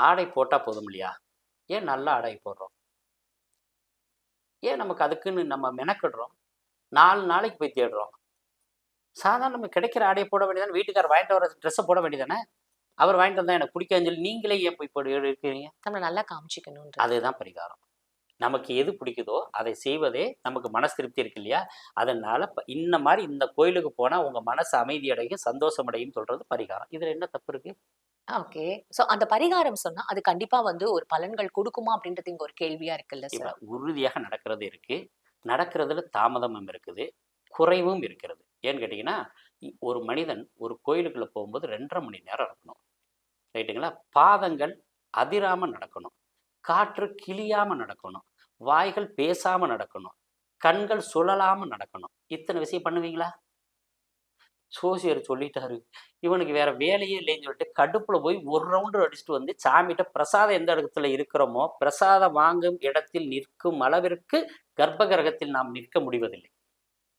ஆடை போட்டா போதும் இல்லையா? ஏன் நல்ல ஆடை போடுறோம்? ஏன் நமக்கு அதுக்குன்னு நம்ம மெனக்கிடுறோம்? 4 நாளைக்கு போய் தேடுறோம். சாதாரண நம்ம கிடைக்கிற ஆடைய போட வேண்டியதானே, வீட்டுக்காரர் வாங்கிட்டு வர ட்ரெஸ்ஸ போட வேண்டியதானே? அவர் வாங்கிட்டு வந்தா எனக்கு பிடிக்காதுன்னு சொல்லி நீங்களே ஏன் போய் போடு எடுக்கிறீங்க? நம்மள நல்லா காமிச்சுக்கணுன்றது. அதுதான் பரிகாரம். நமக்கு எது பிடிக்குதோ அதை செய்வதே நமக்கு மனசு திருப்தி இருக்கு இல்லையா? அதனால இந்த மாரி இந்த கோயிலுக்கு போனா உங்க மனசு அமைதி அடையும், சந்தோஷம் அடையும்னு சொல்றது பரிகாரம். இதுல என்ன தப்பு இருக்கு? ஓகே. சோ அந்த பரிகாரம் சொன்னா, அது கண்டிப்பா வந்து ஒரு பலன்கள் குடுக்குமா? அப்படின்றது இங்க ஒரு கேள்வியா இருக்குல்ல இப்ப சார். உறுதியாக நடக்கிறது இருக்கு. நடக்கிறதுல தாமதமும் இருக்குது. குறைவும் இருக்கிறது. ஏன்னு கேட்டீங்கன்னா, ஒரு மனிதன் ஒரு கோயிலுக்குள்ள போகும்போது 2 1/2 மணி நேரம் இருக்கணும். ரைட்டுங்களா? பாதங்கள் அதிராம நடக்கணும். காற்று கிழியாம நடக்கணும். வாய்கள் பேசாம நடக்கணும். கண்கள் சுழலாம நடக்கணும். இத்தன விஷயம் பண்ணுவீங்களா? சோசியர் சொல்லிட்டாரு. இவனுக்கு வேற வேலையே இல்லைன்னு சொல்லிட்டு கடுப்புல போய் ஒரு ரவுண்டு அடிச்சுட்டு வந்து சாமிட்ட பிரசாதம் எந்த இடத்துல இருக்கிறோமோ, பிரசாதம் வாங்கும் இடத்தில் நிற்கும் அளவிற்கு கர்ப்ப கிரகத்தில் நாம் நிற்க முடிவதில்லை.